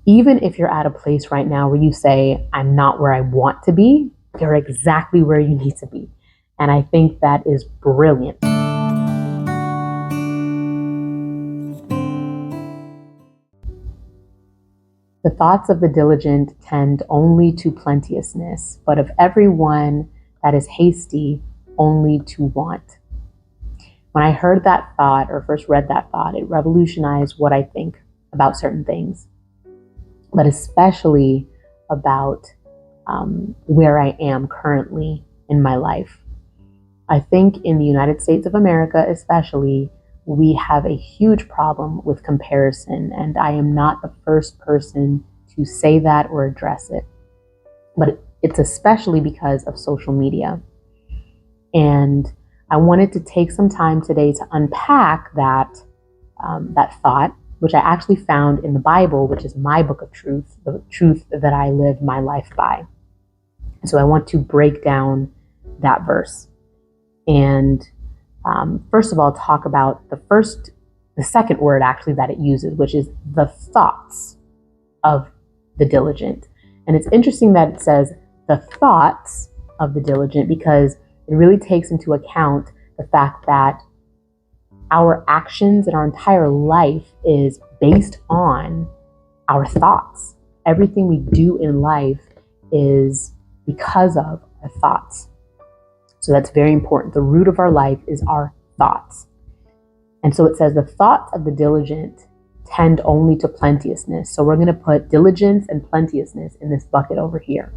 Even if you're at a place right now where you say, I'm not where I want to be, you're exactly where you need to be. And I think that is brilliant. The thoughts of the diligent tend only to plenteousness, but of everyone that is hasty, only to want. When I heard that thought or first read that thought, it revolutionized what I think about certain things, but especially about where I am currently in my life. I think in the United States of America, especially, we have a huge problem with comparison, and I am not the first person to say that or address it. But it's especially because of social media. And I wanted to take some time today to unpack that thought, which I actually found in the Bible, which is my book of truth, the truth that I live my life by. So I want to break down that verse. And first of all, talk about the second word actually that it uses, which is the thoughts of the diligent. And it's interesting that it says the thoughts of the diligent, because it really takes into account the fact that our actions and our entire life is based on our thoughts. Everything we do in life is because of our thoughts. So that's very important. The root of our life is our thoughts. And so it says the thoughts of the diligent tend only to plenteousness. So we're going to put diligence and plenteousness in this bucket over here.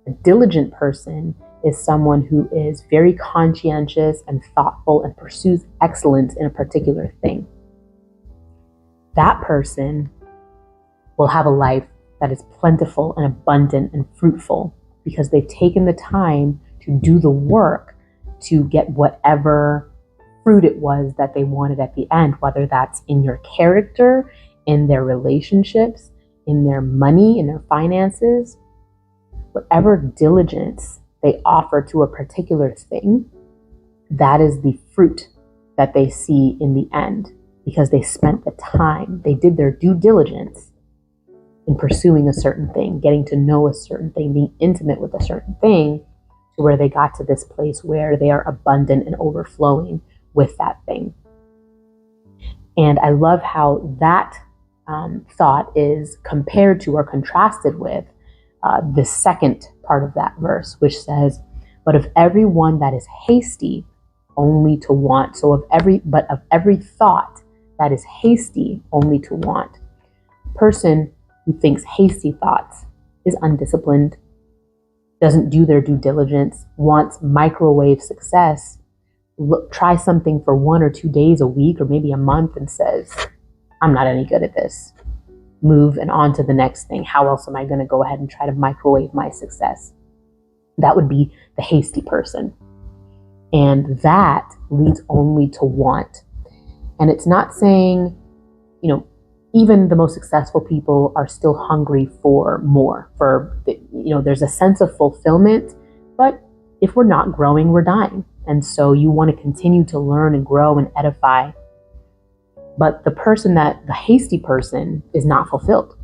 A diligent person is someone who is very conscientious and thoughtful and pursues excellence in a particular thing. That person will have a life that is plentiful and abundant and fruitful because they've taken the time to do the work to get whatever fruit it was that they wanted at the end, whether that's in your character, in their relationships, in their money, in their finances, whatever diligence they offer to a particular thing, that is the fruit that they see in the end, because they spent the time, they did their due diligence in pursuing a certain thing, getting to know a certain thing, being intimate with a certain thing, to where they got to this place where they are abundant and overflowing with that thing. And I love how that thought is compared to or contrasted with the second part of that verse, which says, but of everyone that is hasty, only to want. So of every thought that is hasty, only to want. A person who thinks hasty thoughts is undisciplined, doesn't do their due diligence, wants microwave success, try something for 1 or 2 days a week or maybe a month and says, I'm not any good at this. Move and on to the next thing. How else am I going to go ahead and try to microwave my success? That would be the hasty person. And that leads only to want. And it's not saying, even the most successful people are still hungry for more. There's a sense of fulfillment, but if we're not growing, we're dying. And so you want to continue to learn and grow and edify. But the hasty person is not fulfilled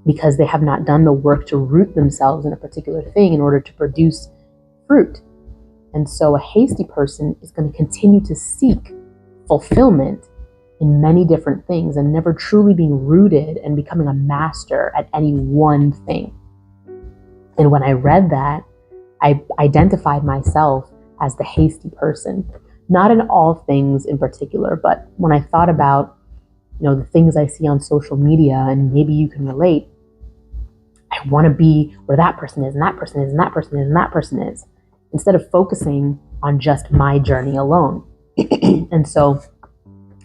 because they have not done the work to root themselves in a particular thing in order to produce fruit. And so a hasty person is going to continue to seek fulfillment in many different things and never truly being rooted and becoming a master at any one thing. And when I read that, I identified myself as the hasty person, not in all things in particular, but when I thought about, the things I see on social media, and maybe you can relate, I want to be where that person is, and that person is, and that person is, and that person is, instead of focusing on just my journey alone. And so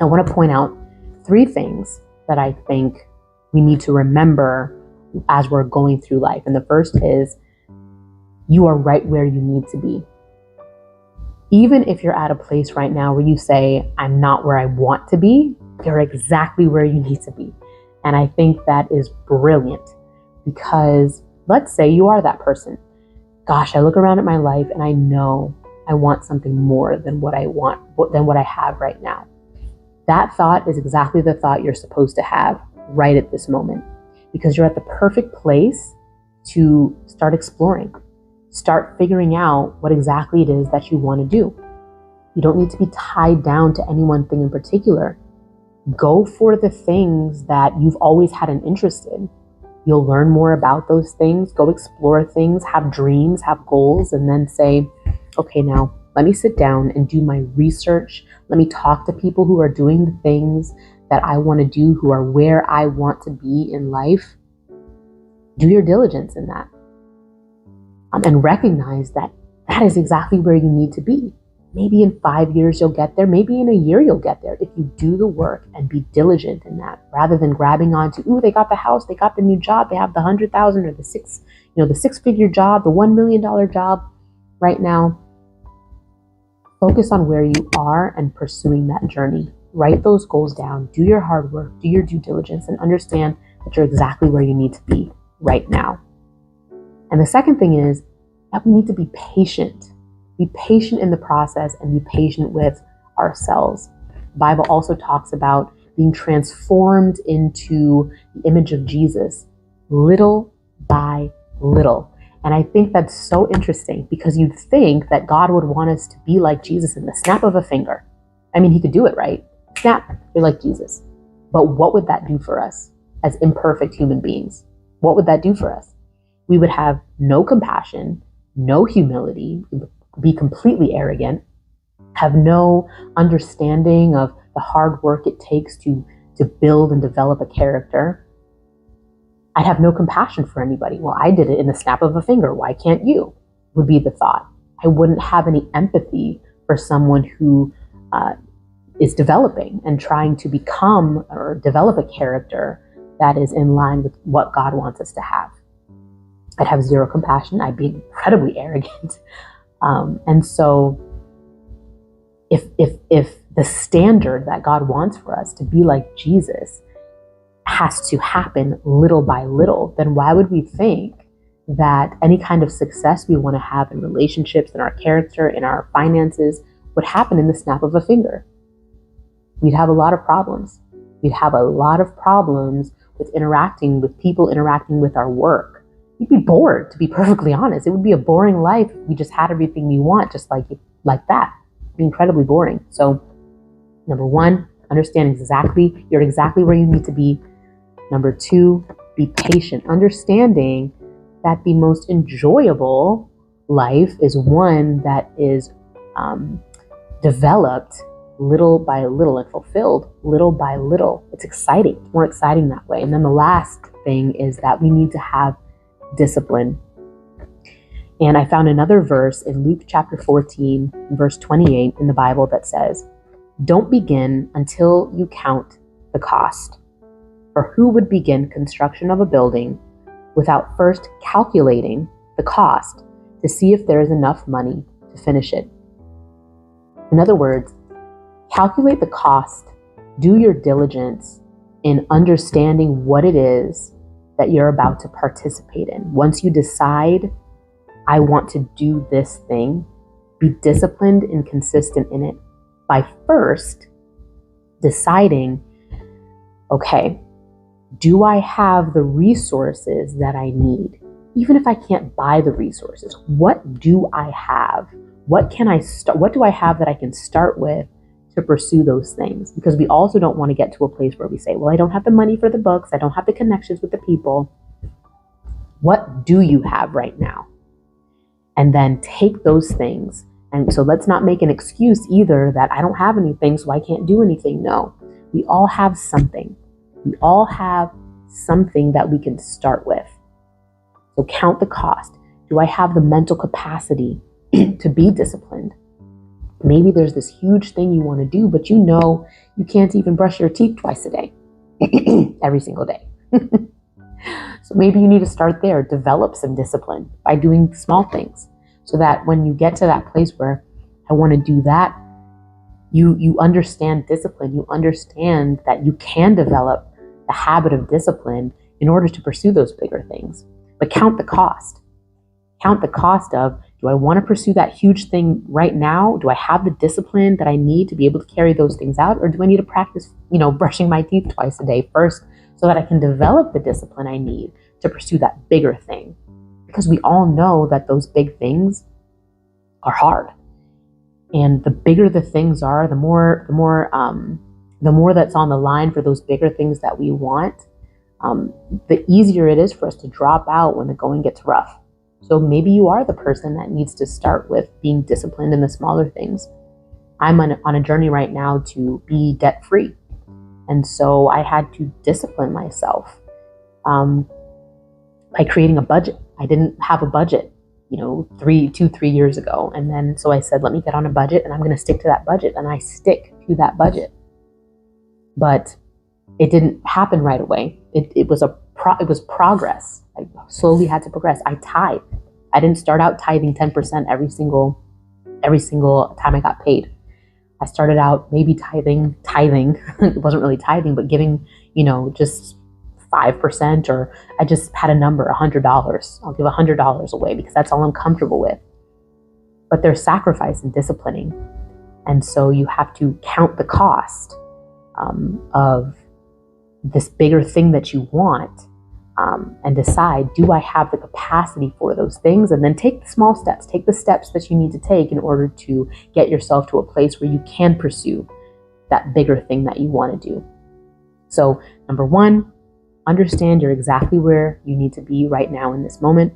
I want to point out 3 things that I think we need to remember as we're going through life. And the first is, you are right where you need to be. Even if you're at a place right now where you say, I'm not where I want to be, you're exactly where you need to be. And I think that is brilliant, because let's say you are that person. Gosh, I look around at my life and I know I want something more than what I have right now. That thought is exactly the thought you're supposed to have right at this moment. because you're at the perfect place to start exploring, start figuring out what exactly it is that you want to do. You don't need to be tied down to any one thing in particular. Go for the things that you've always had an interest in. You'll learn more about those things, go explore things, have dreams, have goals, and then say, okay, now let me sit down and do my research. Let me talk to people who are doing the things that I want to do, who are where I want to be in life. Do your diligence in that. And recognize that that is exactly where you need to be. Maybe in 5 years you'll get there. Maybe in a year you'll get there if you do the work and be diligent in that, rather than grabbing onto, ooh, they got the house, they got the new job, they have the 100,000 or the six-figure job, the $1 million job. Right now, focus on where you are and pursuing that journey. Write those goals down, do your hard work, do your due diligence, and understand that you're exactly where you need to be right now. And the second thing is that we need to be patient. Be patient in the process and be patient with ourselves. The Bible also talks about being transformed into the image of Jesus, little by little. And I think that's so interesting, because you'd think that God would want us to be like Jesus in the snap of a finger. I mean, he could do it, right? Snap, you're like Jesus. But what would that do for us as imperfect human beings? What would that do for us? We would have no compassion, no humility, be completely arrogant, have no understanding of the hard work it takes to build and develop a character. I'd have no compassion for anybody. Well, I did it in the snap of a finger. Why can't you? Would be the thought. I wouldn't have any empathy for someone who is developing and trying to become or develop a character that is in line with what God wants us to have. I'd have zero compassion. I'd be incredibly arrogant. And so if the standard that God wants for us to be like Jesus has to happen little by little, then why would we think that any kind of success we want to have in relationships, in our character, in our finances would happen in the snap of a finger? We'd have a lot of problems. We'd have a lot of problems with interacting with people, interacting with our work. We'd be bored, to be perfectly honest. It would be a boring life if we just had everything we want, just like that. It'd be incredibly boring. So, number one, understand you're exactly where you need to be. Number two, be patient, understanding that the most enjoyable life is one that is developed little by little and fulfilled little by little. It's exciting. It's more exciting that way. And then the last thing is that we need to have discipline. And I found another verse in Luke chapter 14, verse 28 in the Bible that says, "Don't begin until you count the cost. For who would begin construction of a building without first calculating the cost to see if there is enough money to finish it?" In other words, calculate the cost, do your diligence in understanding what it is that you're about to participate in. Once you decide, I want to do this thing, be disciplined and consistent in it by first deciding, okay, do I have the resources that I need? Even if I can't buy the resources, what do I have? What do I have that I can start with to pursue those things? Because we also don't want to get to a place where we say, well, I don't have the money for the books. I don't have the connections with the people. What do you have right now? And then take those things. And so let's not make an excuse either that I don't have anything, so I can't do anything. No, we all have something. We all have something that we can start with. So count the cost. Do I have the mental capacity to be disciplined? Maybe there's this huge thing you want to do, but you know you can't even brush your teeth twice a day, every single day. So maybe you need to start there, develop some discipline by doing small things so that when you get to that place where I want to do that, you understand discipline. You understand that you can develop the habit of discipline in order to pursue those bigger things. But count the cost. Count the cost of, do I want to pursue that huge thing right now? Do I have the discipline that I need to be able to carry those things out? Or do I need to practice, brushing my teeth twice a day first so that I can develop the discipline I need to pursue that bigger thing. Because we all know that those big things are hard. And the bigger the things are, the more that's on the line for those bigger things that we want, the easier it is for us to drop out when the going gets rough. So maybe you are the person that needs to start with being disciplined in the smaller things. I'm on a journey right now to be debt free. And so I had to discipline myself by creating a budget. I didn't have a budget, 3 years ago. And then so I said, let me get on a budget and I'm going to stick to that budget. And I stick to that budget. But it didn't happen right away. It was progress. I slowly had to progress. I tithe. I didn't start out tithing 10% every single time I got paid. I started out maybe tithing. It wasn't really tithing, but giving, just 5%, or I just had a number, $100. I'll give $100 away because that's all I'm comfortable with. But there's sacrifice and disciplining. And so you have to count the cost of this bigger thing that you want, and decide, do I have the capacity for those things? And then take the small steps, take the steps that you need to take in order to get yourself to a place where you can pursue that bigger thing that you want to do. So number one, understand you're exactly where you need to be right now in this moment.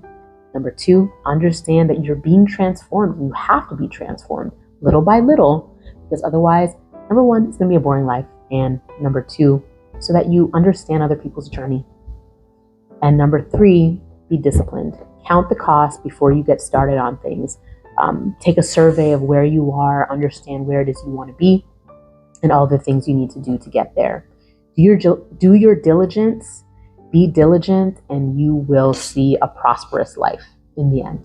Number two, understand that you're being transformed. You have to be transformed little by little, because otherwise, number one, it's going to be a boring life. And number two, so that you understand other people's journey. And number three, be disciplined. Count the cost before you get started on things. Take a survey of where you are, understand where it is you want to be, and all the things you need to do to get there. Do your diligence, be diligent, and you will see a prosperous life in the end.